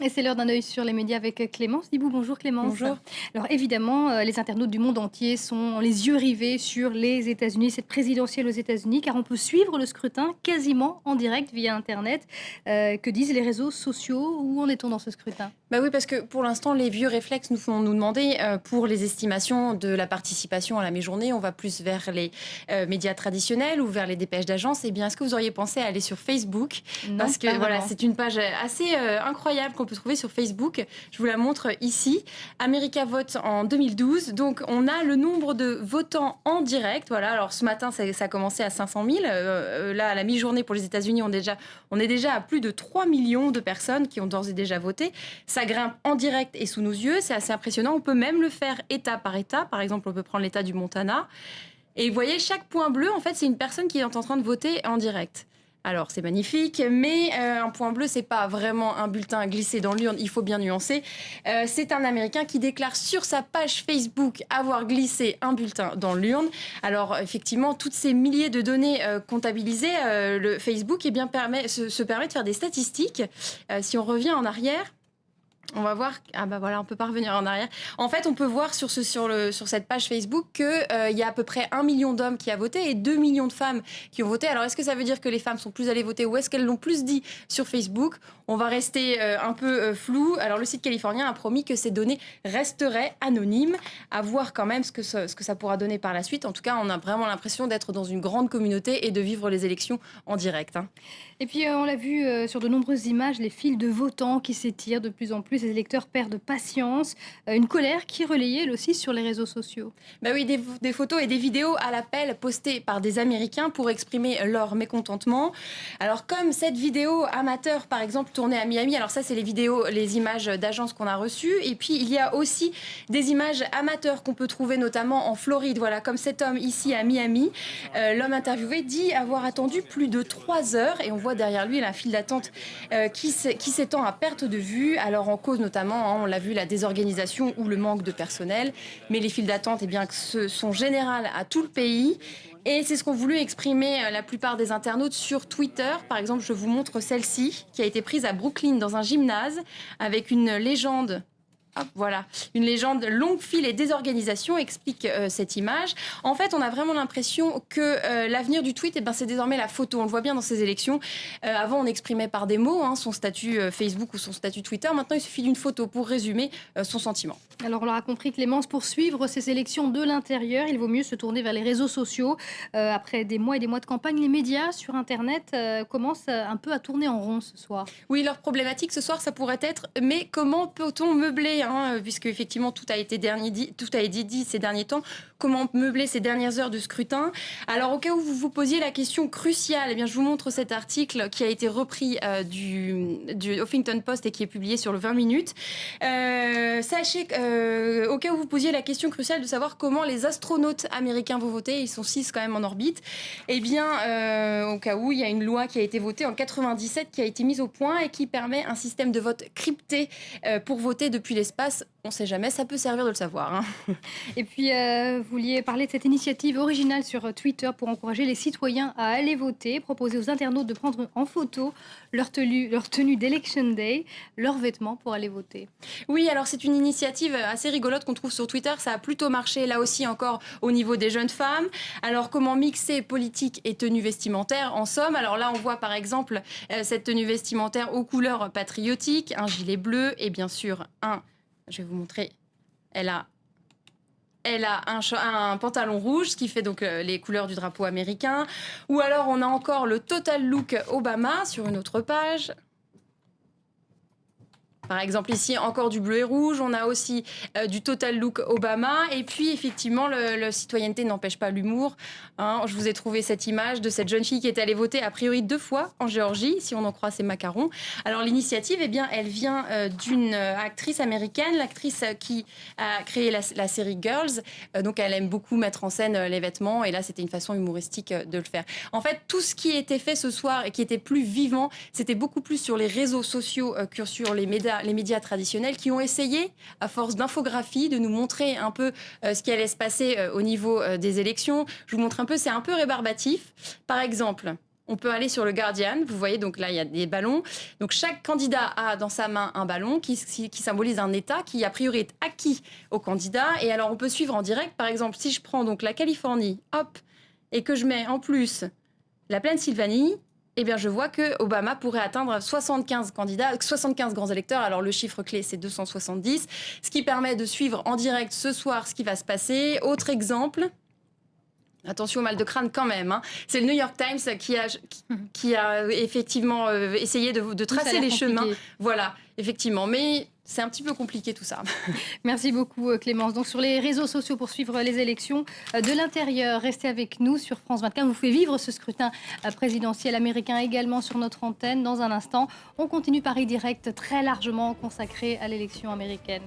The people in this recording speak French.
Et c'est l'heure d'un œil sur les médias avec Clémence Dibou. Bonjour Clémence. Bonjour. Alors évidemment, les internautes du monde entier ont les yeux rivés sur les États-Unis, cette présidentielle aux États-Unis, car on peut suivre le scrutin quasiment en direct via Internet. Que disent les réseaux sociaux? Où en est-on dans ce scrutin? Bah oui, parce que pour l'instant, les vieux réflexes nous font nous demander, pour les estimations de la participation à la mi-journée, on va plus vers les médias traditionnels ou vers les dépêches d'agence. Eh bien, est-ce que vous auriez pensé à aller sur Facebook? Non, Parce que pas voilà, vraiment. c'est une page assez incroyable qu'on peut trouver sur Facebook. Je vous la montre ici. America Vote en 2012. Donc, on a le nombre de votants en direct. Voilà, alors ce matin, ça a commencé à 500 000. Là, à la mi-journée pour les États-Unis, on est déjà à plus de 3 millions de personnes qui ont d'ores et déjà voté. Ça grimpe en direct et sous nos yeux, c'est assez impressionnant. On peut même le faire État par État. Par exemple, on peut prendre l'État du Montana. Et vous voyez, chaque point bleu, en fait, c'est une personne qui est en train de voter en direct. Alors, c'est magnifique, mais un point bleu, c'est pas vraiment un bulletin glissé dans l'urne, il faut bien nuancer. C'est un Américain qui déclare sur sa page Facebook avoir glissé un bulletin dans l'urne. Alors, effectivement, toutes ces milliers de données comptabilisées, le Facebook se permet de faire des statistiques. Si on revient en arrière, on va voir. Ah bah voilà, on peut pas revenir en arrière. En fait, on peut voir sur cette page Facebook que il y a à peu près 1 million d'hommes qui a voté et 2 millions de femmes qui ont voté. Alors, est-ce que ça veut dire que les femmes sont plus allées voter ou est-ce qu'elles l'ont plus dit sur Facebook? On va rester un peu flou. Alors, le site californien a promis que ces données resteraient anonymes. À voir quand même ce que ça pourra donner par la suite. En tout cas, on a vraiment l'impression d'être dans une grande communauté et de vivre les élections en direct, hein. Et puis, on l'a vu sur de nombreuses images, les files de votants qui s'étirent de plus en plus, les électeurs perdent patience, une colère qui est relayée, elle aussi, sur les réseaux sociaux. Bah oui, des photos et des vidéos à l'appel postées par des Américains pour exprimer leur mécontentement. Alors comme cette vidéo amateur par exemple tournée à Miami, alors ça c'est les images d'agence qu'on a reçues. Et puis il y a aussi des images amateurs qu'on peut trouver notamment en Floride. Voilà, comme cet homme ici à Miami. L'homme interviewé dit avoir attendu plus de 3 heures et on voit derrière lui la file d'attente qui s'étend à perte de vue. Alors en cause notamment, hein, on l'a vu, la désorganisation ou le manque de personnel. Mais les files d'attente, eh bien, sont générales à tout le pays. Et c'est ce qu'ont voulu exprimer la plupart des internautes sur Twitter. Par exemple, je vous montre celle-ci, qui a été prise à Brooklyn dans un gymnase avec une légende. Hop, voilà, une légende longue file et désorganisation explique cette image. En fait, on a vraiment l'impression que l'avenir du tweet, eh ben, c'est désormais la photo. On le voit bien dans ces élections. Avant, on exprimait par des mots, hein, son statut Facebook ou son statut Twitter. Maintenant, il suffit d'une photo pour résumer son sentiment. Alors, on l'aura compris, Clémence, pour suivre ces élections de l'intérieur, il vaut mieux se tourner vers les réseaux sociaux. Après des mois et des mois de campagne, les médias sur Internet commencent un peu à tourner en rond ce soir. Oui, leur problématique ce soir, ça pourrait être, mais comment peut-on meubler, hein, puisque effectivement tout a été dit ces derniers temps, comment meubler ces dernières heures de scrutin. Alors au cas où vous vous posiez la question cruciale, eh bien, je vous montre cet article qui a été repris du Huffington Post et qui est publié sur le 20 minutes. Sachez au cas où vous posiez la question cruciale de savoir comment les astronautes américains vont voter, ils sont 6 quand même en orbite, eh bien au cas où il y a une loi qui a été votée en 97 qui a été mise au point et qui permet un système de vote crypté pour voter depuis l'espace. On ne sait jamais, ça peut servir de le savoir, hein. Et puis, vous vouliez parler de cette initiative originale sur Twitter pour encourager les citoyens à aller voter, proposer aux internautes de prendre en photo leur tenue d'Election Day, leurs vêtements pour aller voter. Oui, alors c'est une initiative assez rigolote qu'on trouve sur Twitter. Ça a plutôt marché là aussi encore au niveau des jeunes femmes. Alors comment mixer politique et tenue vestimentaire en somme? Alors là on voit par exemple cette tenue vestimentaire aux couleurs patriotiques, un gilet bleu et bien sûr je vais vous montrer, elle a un pantalon rouge, ce qui fait donc les couleurs du drapeau américain. Ou alors on a encore le total look Obama sur une autre page. Par exemple, ici, encore du bleu et rouge. On a aussi du total look Obama. Et puis, effectivement, la citoyenneté n'empêche pas l'humour, hein. Je vous ai trouvé cette image de cette jeune fille qui est allée voter a priori 2 fois en Géorgie, si on en croit ses macarons. Alors, l'initiative, eh bien, elle vient d'une actrice américaine, l'actrice qui a créé la série Girls. Donc, elle aime beaucoup mettre en scène les vêtements. Et là, c'était une façon humoristique de le faire. En fait, tout ce qui était fait ce soir et qui était plus vivant, c'était beaucoup plus sur les réseaux sociaux que sur les médias traditionnels qui ont essayé, à force d'infographie, de nous montrer un peu ce qui allait se passer au niveau des élections. Je vous montre un peu, c'est un peu rébarbatif. Par exemple, On peut aller sur le Guardian. Vous voyez, donc là, il y a des ballons. Donc, chaque candidat a dans sa main un ballon qui symbolise un État qui, a priori, est acquis au candidat. Et alors, on peut suivre en direct. Par exemple, si je prends donc la Californie, hop, et que je mets en plus la Pennsylvanie, eh bien, je vois que Obama pourrait atteindre 75 candidats, 75 grands électeurs. Alors, le chiffre clé, c'est 270, ce qui permet de suivre en direct ce soir ce qui va se passer. Autre exemple. Attention au mal de crâne quand même. Hein. C'est le New York Times qui a effectivement essayé de tracer les chemins. Voilà, effectivement. Mais c'est un petit peu compliqué tout ça. Merci beaucoup Clémence. Donc sur les réseaux sociaux pour suivre les élections de l'intérieur, restez avec nous sur France 24. Vous fait vivre ce scrutin présidentiel américain également sur notre antenne. Dans un instant, on continue Paris Direct très largement consacré à l'élection américaine.